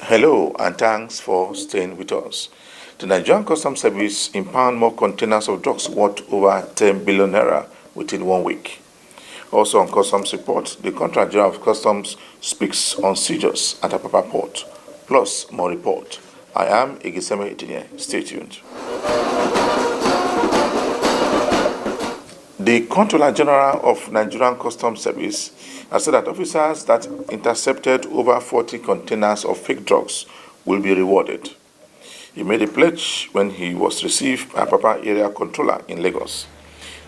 Hello and thanks for staying with us. The Nigerian Customs Service impound more containers of drugs worth over 10 billion naira within 1 week. Also on Customs report, the Contract General of Customs speaks on seizures at Apapa Port. Plus more report. I am Igiseme Itinye. Stay tuned. The Comptroller General of Nigerian Customs Service has said that officers that intercepted over 40 containers of fake drugs will be rewarded. He made a pledge when he was received by Apapa Area Controller in Lagos.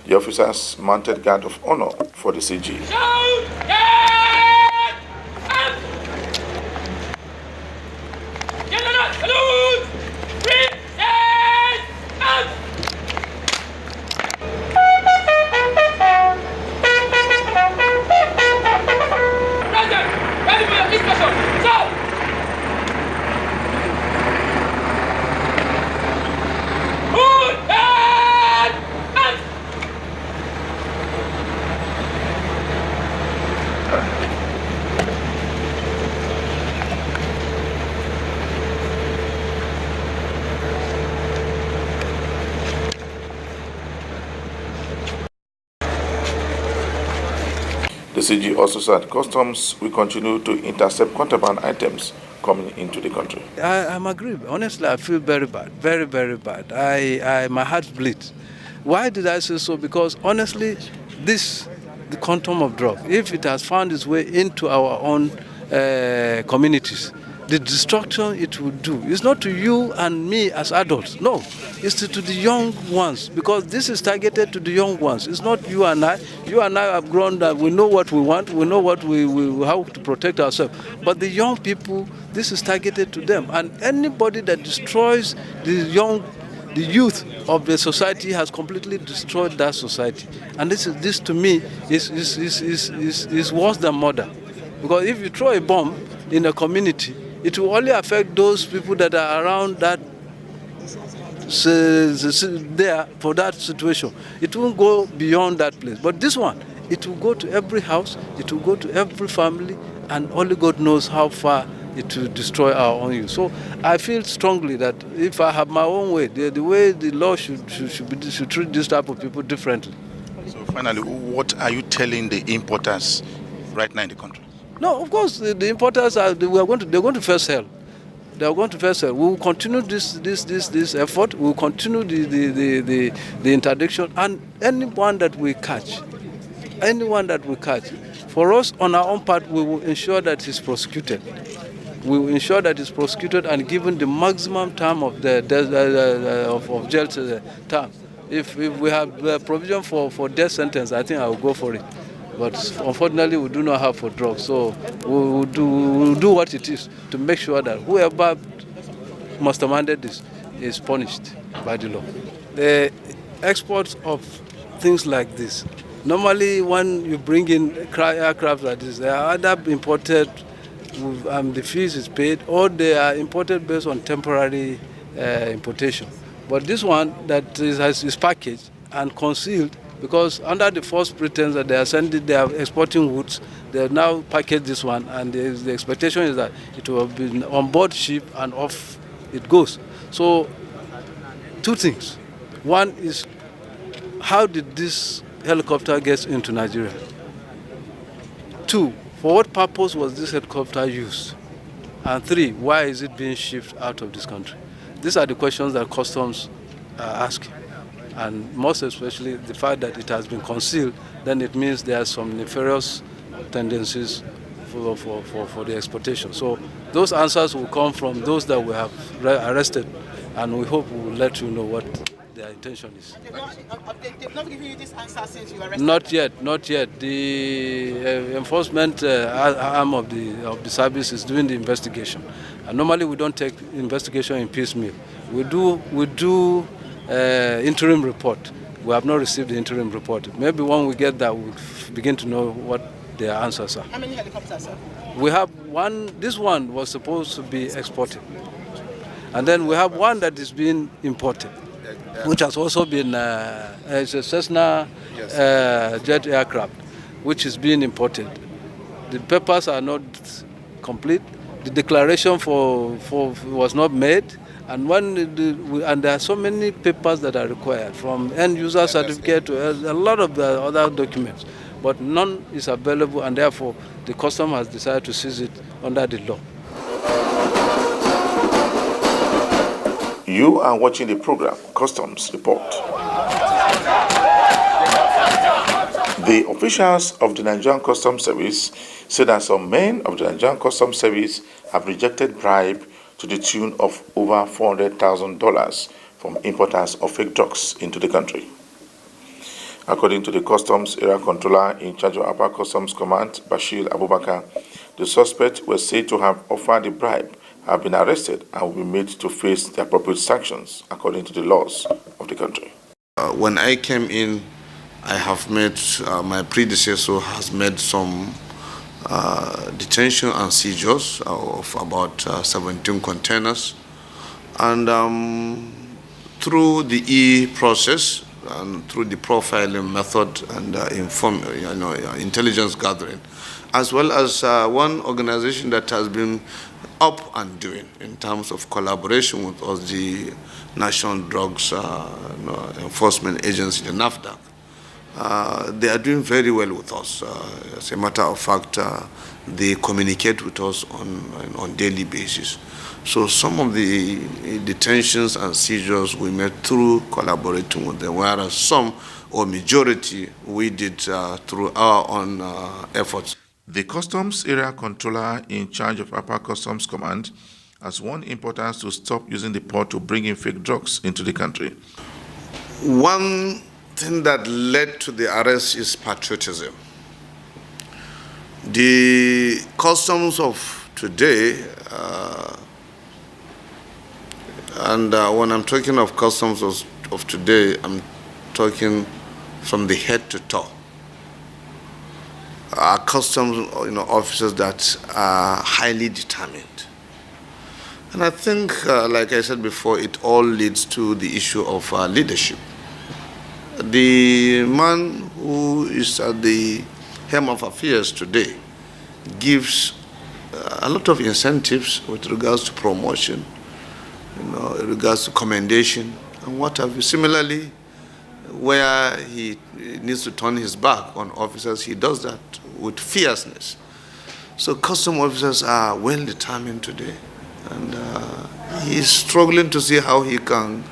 The officers mounted guard of honor for the CG. The CG also said customs will continue to intercept contraband items coming into the country. I'm aggrieved. Honestly, I feel very bad, very, very bad. My heart bleeds. Why did I say so? Because honestly, the quantum of drug, if it has found its way into our own communities, the destruction it will do is not to you and me as adults. No, it's to the young ones, because this is targeted to the young ones. It's not you and I. You and I have grown that we know what we want. We know what we how to protect ourselves. But the young people, this is targeted to them. And anybody that destroys the youth of the society has completely destroyed that society. And this to me is worse than murder. Because if you throw a bomb in a community, it will only affect those people that are around that there for that situation. It won't go beyond that place. But this one, it will go to every house, it will go to every family, and only God knows how far it will destroy our own youth. So I feel strongly that if I have my own way, the way the law should treat this type of people differently. So finally, what are you telling the importers right now in the country? No, of course, the importers they're going to face hell. They are going to face hell. We will continue this effort. We will continue the interdiction, and anyone that we catch, for us on our own part, we will ensure that he's prosecuted. We will ensure that he's prosecuted and given the maximum time of of jail term. If we have provision for death sentence, I think I will go for it. But unfortunately, we do not have for drugs. So we'll do what it is to make sure that whoever masterminded this is punished by the law. The exports of things like this, normally when you bring in aircraft like this, they are either imported and the fees is paid, or they are imported based on temporary importation. But this one that is packaged and concealed, because under the false pretense that they are exporting woods, they have now packaged this one, and the expectation is that it will have been on board ship and off it goes. So, two things. One is, how did this helicopter get into Nigeria? Two, for what purpose was this helicopter used? And three, why is it being shipped out of this country? These are the questions that customs are asking. And most especially the fact that it has been concealed, then it means there are some nefarious tendencies for the exportation. So those answers will come from those that we have arrested, and we hope we will let you know what their intention is. They've not given you this answer since you arrested? Not yet. The enforcement arm of the service is doing the investigation. And normally we don't take investigation in piecemeal. We do interim report. We have not received the interim report. Maybe when we get that, we'll begin to know what their answers are. How many helicopters, sir? We have one. This one was supposed to be exported. And then we have one that is being imported, which has also been it's a Cessna jet aircraft, which is being imported. The papers are not complete, the declaration was not made, and and there are so many papers that are required, from end user certificate to a lot of the other documents, but none is available, and therefore the custom has decided to seize it under the law. You are watching the program Customs Report. The officials of the Nigerian Customs Service say that some men of the Nigerian Customs Service have rejected bribe to the tune of over $400,000 from importers of fake drugs into the country. According to the Customs Area Controller in charge of Upper Customs Command, Bashir Abubakar, the suspects were said to have offered the bribe, have been arrested, and will be made to face the appropriate sanctions according to the laws of the country. When I came in, I have made, my predecessor has made some detention and seizures of about 17 containers. And through the e-process and through the profiling method and intelligence gathering, as well as one organization that has been up and doing in terms of collaboration with us, the National Drugs Enforcement Agency, the NAFDAC. They are doing very well with us. As a matter of fact, they communicate with us on daily basis. So some of the detentions and seizures we made through collaborating with them, whereas some, or majority, we did through our own efforts. The Customs Area Controller in charge of Upper Customs Command has warned importers to stop using the port to bring in fake drugs into the country. One thing that led to the arrest is patriotism. The customs of today, and when I'm talking of customs of today, I'm talking from the head to toe. Are customs officers that are highly determined. And I think, like I said before, it all leads to the issue of leadership. The man who is at the helm of affairs today gives a lot of incentives with regards to promotion, in regards to commendation and what have you. Similarly, where he needs to turn his back on officers, he does that with fierceness. So custom officers are well determined today, and he's struggling to see how he can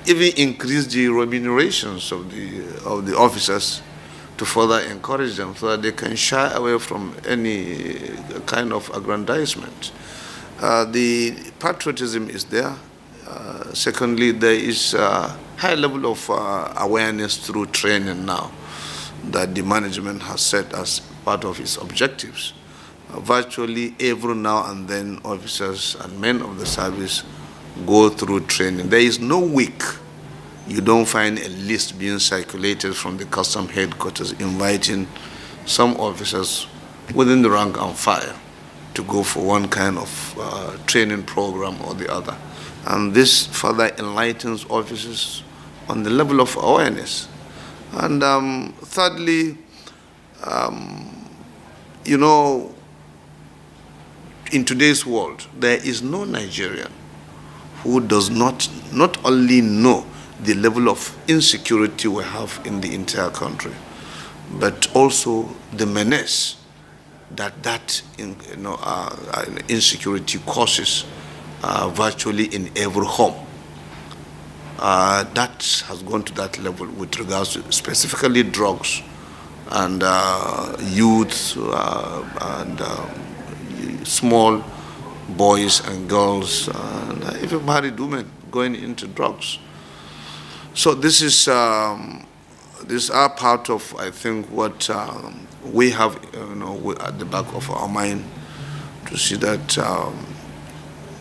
even increase the remunerations of the officers to further encourage them so that they can shy away from any kind of aggrandizement. The patriotism is there. Secondly, there is a high level of awareness through training now that the management has set as part of its objectives. Virtually every now and then, officers and men of the service go through training. There is no week you don't find a list being circulated from the custom headquarters inviting some officers within the rank and file to go for one kind of training program or the other. And this further enlightens officers on the level of awareness. And thirdly, in today's world, there is no Nigerian who does not only know the level of insecurity we have in the entire country, but also the menace that insecurity causes virtually in every home. That has gone to that level with regards to specifically drugs and youth and small boys and girls and even married women going into drugs. So this is these are part of, I think, what we have at the back of our mind to see that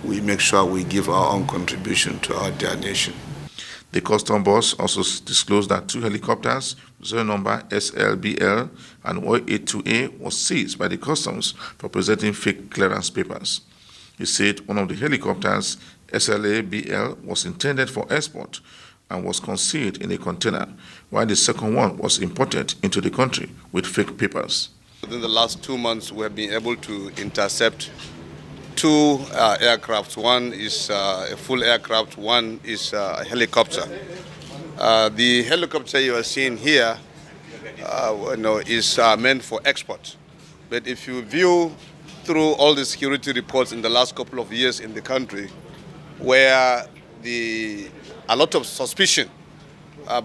we make sure we give our own contribution to our dear nation. The custom boss also disclosed that 2 helicopters, serial number SLBL and Y82A, was seized by the customs for presenting fake clearance papers. He said one of the helicopters, SLABL, was intended for export and was concealed in a container, while the second one was imported into the country with fake papers. Within the last 2 months, we have been able to intercept two aircrafts. One is a full aircraft, one is a helicopter. The helicopter you are seeing here is meant for export. But if you view through all the security reports in the last couple of years in the country, where a lot of suspicion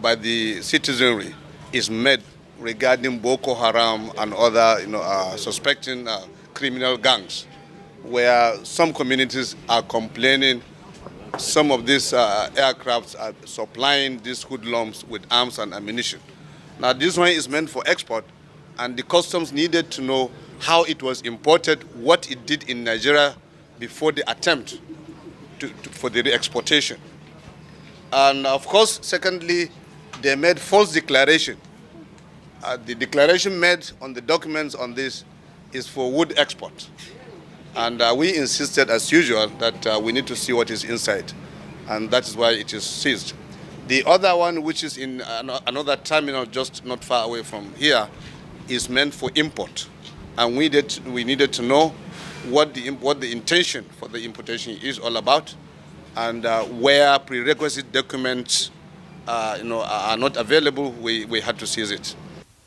by the citizenry is made regarding Boko Haram and other suspecting criminal gangs, where some communities are complaining some of these aircrafts are supplying these hoodlums with arms and ammunition. Now this one is meant for export, and the customs needed to know how it was imported, what it did in Nigeria before the attempt for the re-exportation. And of course, secondly, they made false declaration. The declaration made on the documents on this is for wood export. And we insisted, as usual, that we need to see what is inside. And that is why it is seized. The other one, which is in another terminal just not far away from here, is meant for import. And we needed to know what the intention for the importation is all about, and where prerequisite documents are not available, we had to seize it.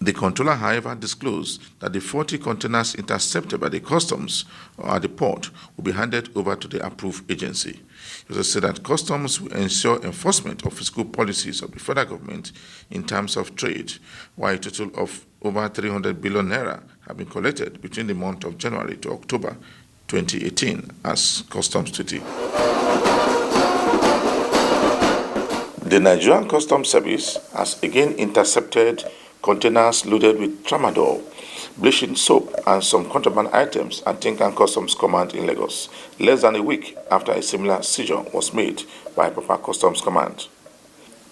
The controller, however, disclosed that the 40 containers intercepted by the customs at the port will be handed over to the approved agency. He also said that customs will ensure enforcement of fiscal policies of the federal government in terms of trade, while a total of over 300 billion naira have been collected between the month of January to October 2018 as customs duty. The Nigerian Customs Service has again intercepted containers loaded with tramadol, bleaching soap, and some contraband items at Tinkan Customs Command in Lagos, less than a week after a similar seizure was made by Papa Customs Command.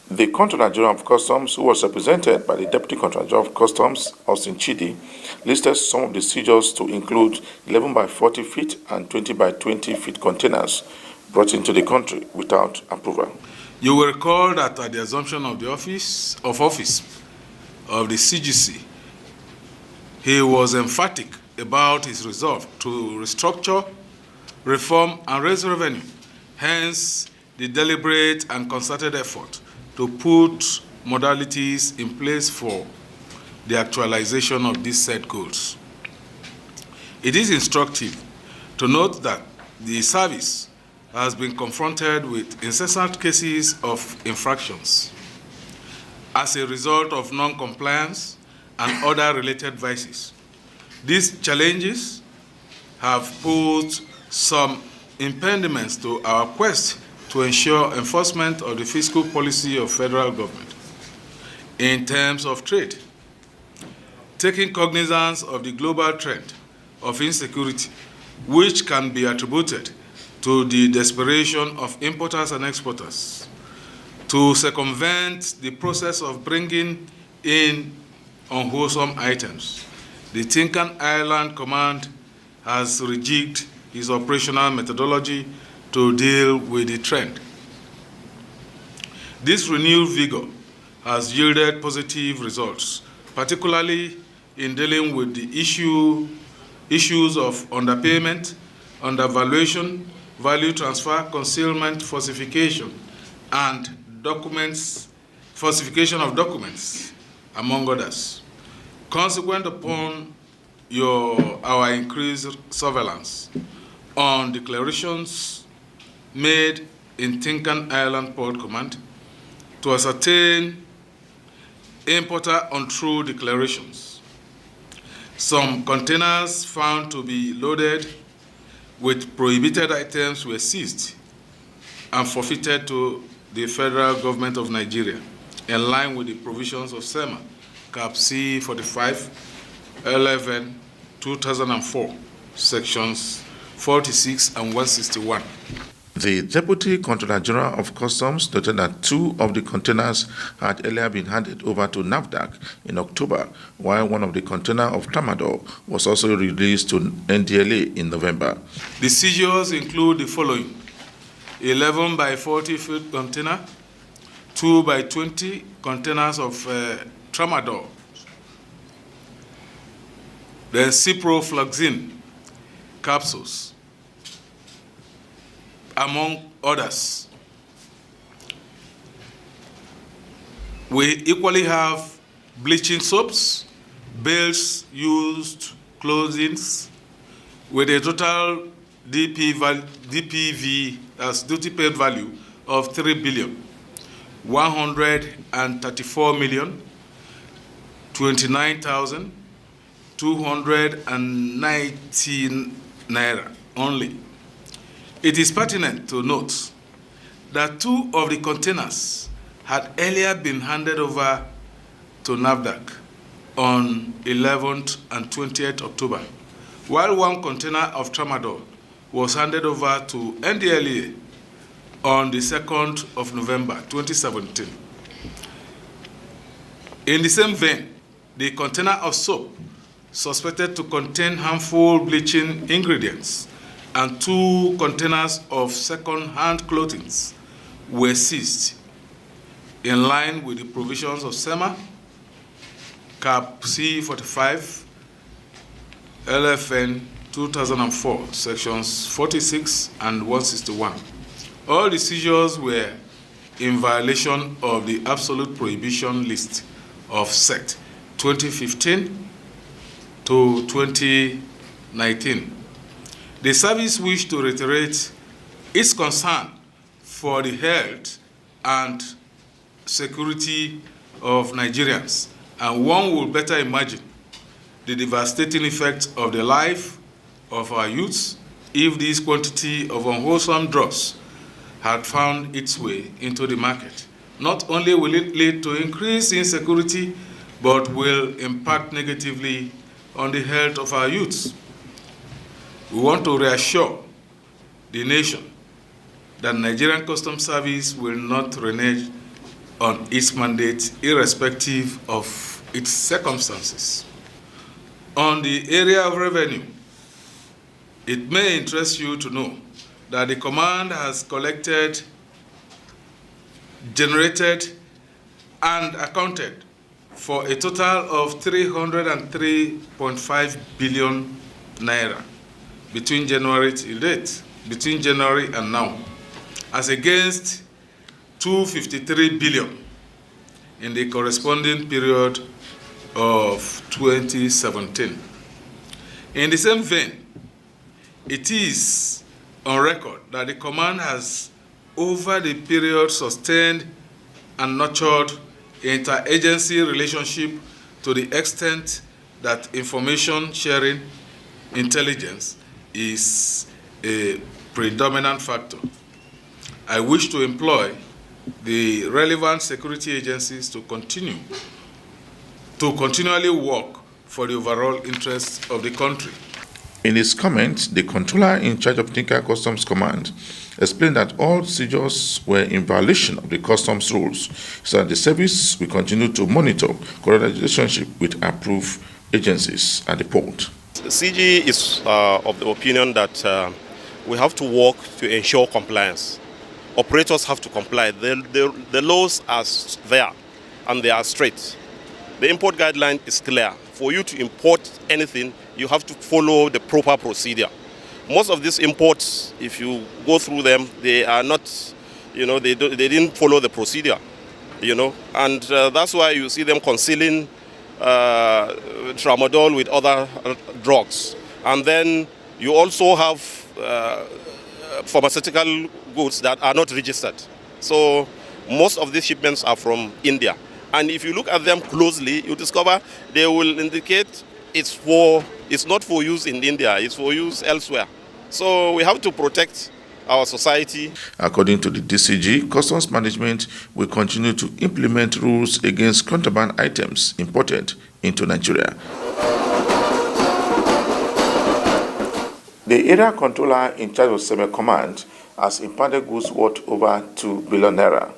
The Controller General of Customs, who was represented by the Deputy Controller General of Customs, Austin Chidi, listed some of the seizures to include 11 by 40 feet and 20 by 20 feet containers brought into the country without approval. You will recall that at the assumption of the office of the CGC, he was emphatic about his resolve to restructure, reform, and raise revenue, hence the deliberate and concerted effort to put modalities in place for the actualization of these set goals. It is instructive to note that the service has been confronted with incessant cases of infractions as a result of non-compliance and other related vices. These challenges have posed some impediments to our quest to ensure enforcement of the fiscal policy of federal government in terms of trade. Taking cognizance of the global trend of insecurity, which can be attributed to the desperation of importers and exporters to circumvent the process of bringing in unwholesome items, the Tinkan Island Command has rejigged its operational methodology to deal with the trend. This renewed vigor has yielded positive results, particularly in dealing with the issues of underpayment, undervaluation, value transfer, concealment, falsification, and falsification of documents, among others. Consequent upon our increased surveillance on declarations made in Tinkan Island Port Command to ascertain importer untrue declarations. Some containers found to be loaded with prohibited items were seized and forfeited to the federal government of Nigeria, in line with the provisions of SEMA, Cap C 45, 11, 2004, sections 46 and 161. The Deputy Controller General of Customs noted that 2 of the containers had earlier been handed over to NAFDAC in October, while one of the containers of tramadol was also released to NDLA in November. The seizures include the following: 11 by 40 feet container, 2 by 20 containers of tramadol, then ciprofloxacin capsules, among others. We equally have bleaching soaps, belts, used clothings, with a total DPV, as duty paid value, of 3,134,029,219 naira only. It is pertinent to note that 2 of the containers had earlier been handed over to NAFDAC on 11th and 20th October, while 1 container of tramadol was handed over to NDLEA on the 2nd of November 2017. In the same vein, the container of soap suspected to contain harmful bleaching ingredients and 2 containers of second-hand clothing were seized in line with the provisions of SEMA, Cap C45, LFN 2004, sections 46 and 161. All the seizures were in violation of the absolute prohibition list of Sect 2015 to 2019. The service wished to reiterate its concern for the health and security of Nigerians, and one will better imagine the devastating effect of the life of our youths if this quantity of unwholesome drugs had found its way into the market. Not only will it lead to increased insecurity, but will impact negatively on the health of our youths. We want to reassure the nation that Nigerian Customs Service will not renege on its mandate irrespective of its circumstances. On the area of revenue, it may interest you to know that the command has collected, generated, and accounted for a total of 303.5 billion naira between January till date, between January and now, as against 253 billion in the corresponding period of 2017. In the same vein, it is on record that the command has, over the period, sustained and nurtured interagency relationship to the extent that information sharing intelligence is a predominant factor. I wish to employ the relevant security agencies to continually work for the overall interests of the country. In his comments, the controller in charge of Tinker Customs Command explained that all seizures were in violation of the customs rules, so that the service will continue to monitor correct relationship with approved agencies at the port. CG is of the opinion that we have to work to ensure compliance. Operators have to comply. The laws are there and they are straight. The import guideline is clear. For you to import anything, you have to follow the proper procedure. Most of these imports, if you go through them, they are not, they didn't follow the procedure, and that's why you see them concealing tramadol with other drugs. And then you also have pharmaceutical goods that are not registered. So most of these shipments are from India. And if you look at them closely, you discover they will indicate it's not for use in India, it's for use elsewhere. So we have to protect our society. According to the DCG, Customs Management will continue to implement rules against contraband items imported into Nigeria. The area controller in charge of SEMA Command has impounded goods worth over 2 billion naira.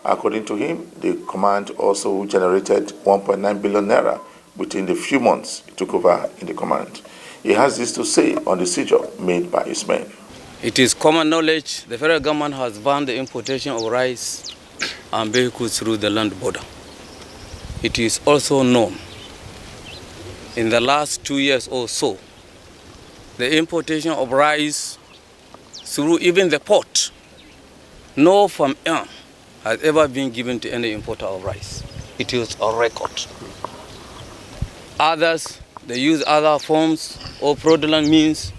According to him, the command also generated 1.9 billion naira within the few months he took over in the command. He has this to say on the seizure made by his men. It is common knowledge the federal government has banned the importation of rice and vehicles through the land border. It is also known in the last 2 years or so, the importation of rice, through even the port, no Farm M has ever been given to any importer of rice. It is on record. Others, they use other forms or fraudulent means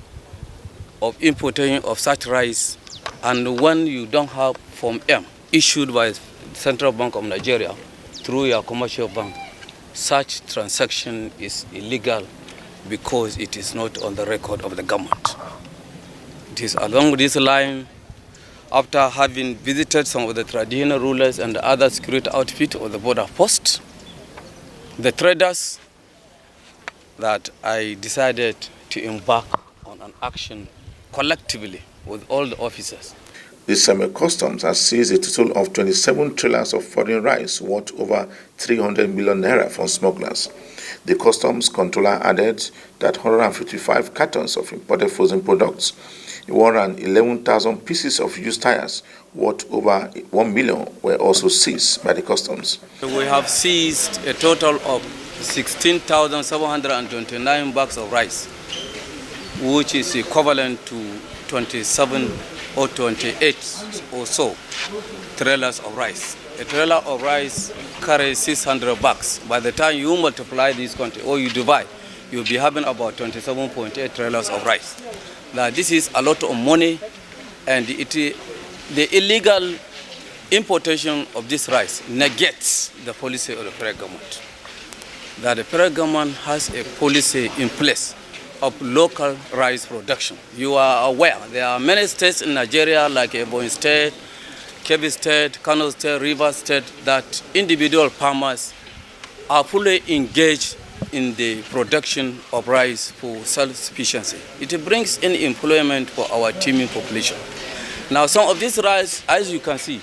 of importing of such rice, and when you don't have Form M issued by Central Bank of Nigeria through your commercial bank, such transaction is illegal because it is not on the record of the government. It is along this line, after having visited some of the traditional rulers and the other security outfits of the border post, the traders, that I decided to embark on an action collectively with all the officers. The semi-customs has seized a total of 27 trailers of foreign rice worth over 300 million naira from smugglers. The customs controller added that 155 cartons of imported frozen products, 111,000 pieces of used tires worth over 1 million were also seized by the customs. We have seized a total of 16,729 bags of rice, which is equivalent to 27 or 28 or so trailers of rice. A trailer of rice carries 600 bags. By the time you multiply this quantity or you divide, you'll be having about 27.8 trailers of rice. Now this is a lot of money, and the illegal importation of this rice negates the policy of the federal government. That the federal government has a policy in place of local rice production. You are aware there are many states in Nigeria like Ebonyi State, Kebbi State, Kano State, Rivers State, that individual farmers are fully engaged in the production of rice for self-sufficiency. It brings in employment for our teeming population. Now some of this rice, as you can see,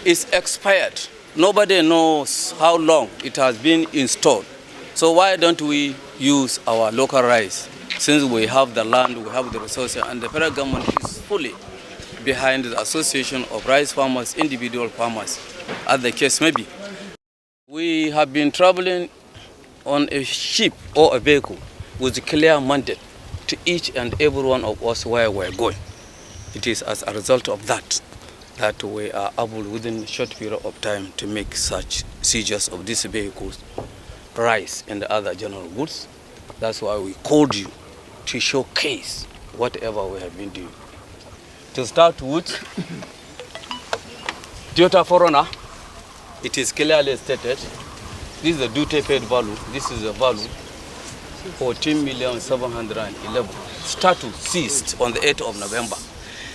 is expired. Nobody knows how long it has been installed. So why don't we use our local rice? Since we have the land, we have the resources, and the federal government is fully behind the Association of Rice Farmers, individual farmers, as the case may be. We have been traveling on a ship or a vehicle with a clear mandate to each and every one of us where we're going. It is as a result of that that we are able within a short period of time to make such seizures of these vehicles, rice and other general goods. That's why we called you to showcase whatever we have been doing. To start with, Toyota Forerunner, it is clearly stated, this is the duty paid value, this is the value, 14,711,000. Status ceased on the 8th of November.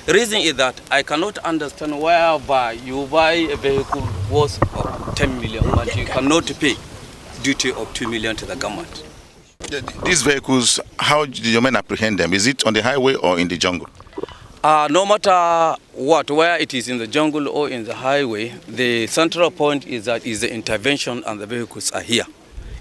The reason is that I cannot understand whereby you buy a vehicle worth of 10 million, but you cannot pay duty of 2 million to the government. These vehicles, how do your men apprehend them? Is it on the highway or in the jungle? No matter what, where it is in the jungle or in the highway, the central point is that is the intervention and the vehicles are here.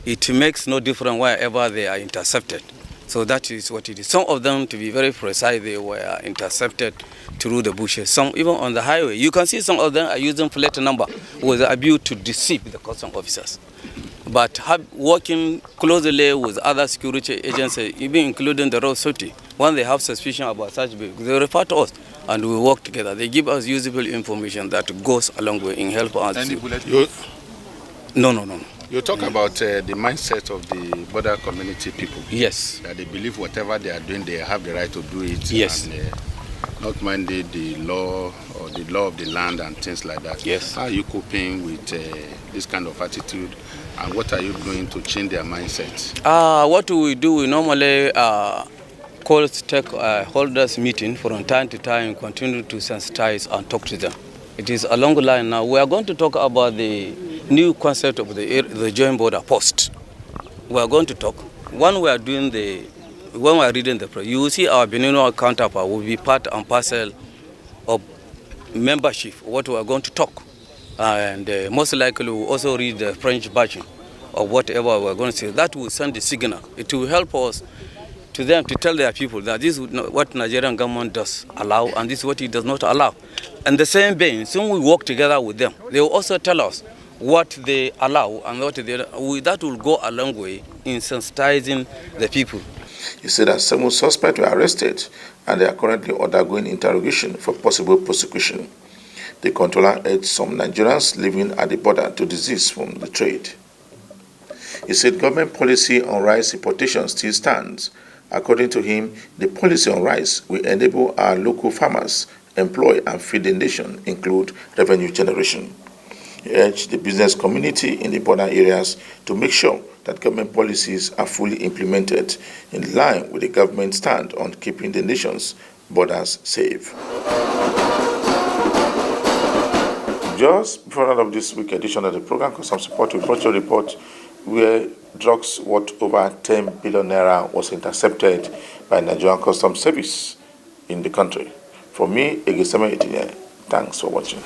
It makes no difference wherever they are intercepted. So that is what it is. Some of them, to be very precise, they were intercepted through the bushes. Some even on the highway. You can see some of them are using plate number with a view to deceive the customs officers. But working closely with other security agencies, even including the road safety, when they have suspicion about such vehicles, they refer to us and we work together. They give us usable information that goes along with in help us. Any bullet? No. You talk about the mindset of the border community people. Yes. That they believe whatever they are doing, they have the right to do it. Yes. And not minding the law or the law of the land and things like that. Yes. How are you coping with this kind of attitude? And what are you doing to change their mindset? What we do, we normally call stakeholders meeting from time to time, continue to sensitize and talk to them. It is a long line now. We are going to talk about the new concept of the joint border post. We are going to talk. When we are reading the press, you will see our Benin counterpart will be part and parcel of membership, what we are going to talk. And most likely we will also read the French version of whatever we are going to say. That will send the signal. It will help us to them to tell their people that this is what Nigerian government does allow and this is what it does not allow. And the same vein, soon we work together with them. They will also tell us what they allow and what that will go a long way in sensitizing the people. He said that 7 suspects were arrested and they are currently undergoing interrogation for possible prosecution. The controller urged some Nigerians living at the border to desist from the trade. He said government policy on rice importation still stands. According to him, the policy on rice will enable our local farmers employ and feed the nation, include revenue generation. He urged the business community in the border areas to make sure that government policies are fully implemented in line with the government's stand on keeping the nation's borders safe. Just before the end of this week edition of the program, Custom Support, we brought you a report where drugs worth over 10 billion naira was intercepted by Nigerian Customs Service in the country. For me, Egeseme Etinye, thanks for watching.